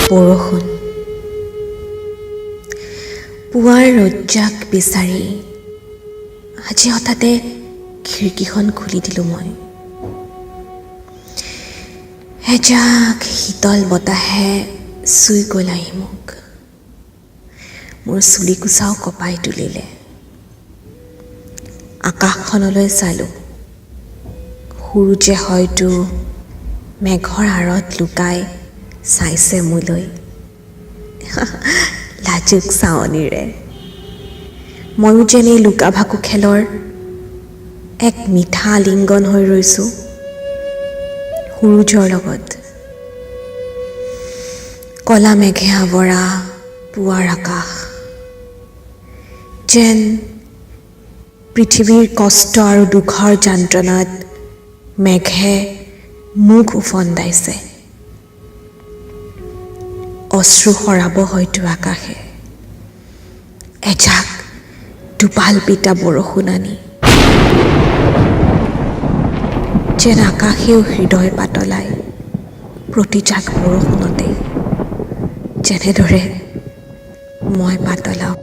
বৰষুণ পুৱাৰ ৰজ্জাক বিচাৰি আজি হঠাতে খিৰিকীখন খুলি দিলোঁ মই। এজাক শীতল বতাহে চুই গ'ল আহি মোক। মোৰ চুলি কোচাও কঁপাই তুলিলে। আকাশখনলৈ চালোঁ। সূৰ্যে হয়তো মেঘৰ আঁৰত লুকাই চাইছে মোলৈ লাজুক চাৱনিৰে। ময়ো যেন এই লুকা ভাকু খেলৰ এক মিঠা আলিংগন হৈ ৰৈছোঁ সূৰ্যৰ লগত। কলা মেঘে আৱৰা পুৱাৰ আকাশ যেন পৃথিৱীৰ কষ্ট আৰু দুখৰ যন্ত্ৰণাত মেঘে মুখ উফন্দাইছে। অশ্ৰু সৰাব হয়তো আকাশে এজাক দুপাল পিতা বৰষুণ আনি। যেন আকাশেও হৃদয় পাতলাই প্ৰতিজাক বৰষুণতে যেনেদৰে মই পাতলাও।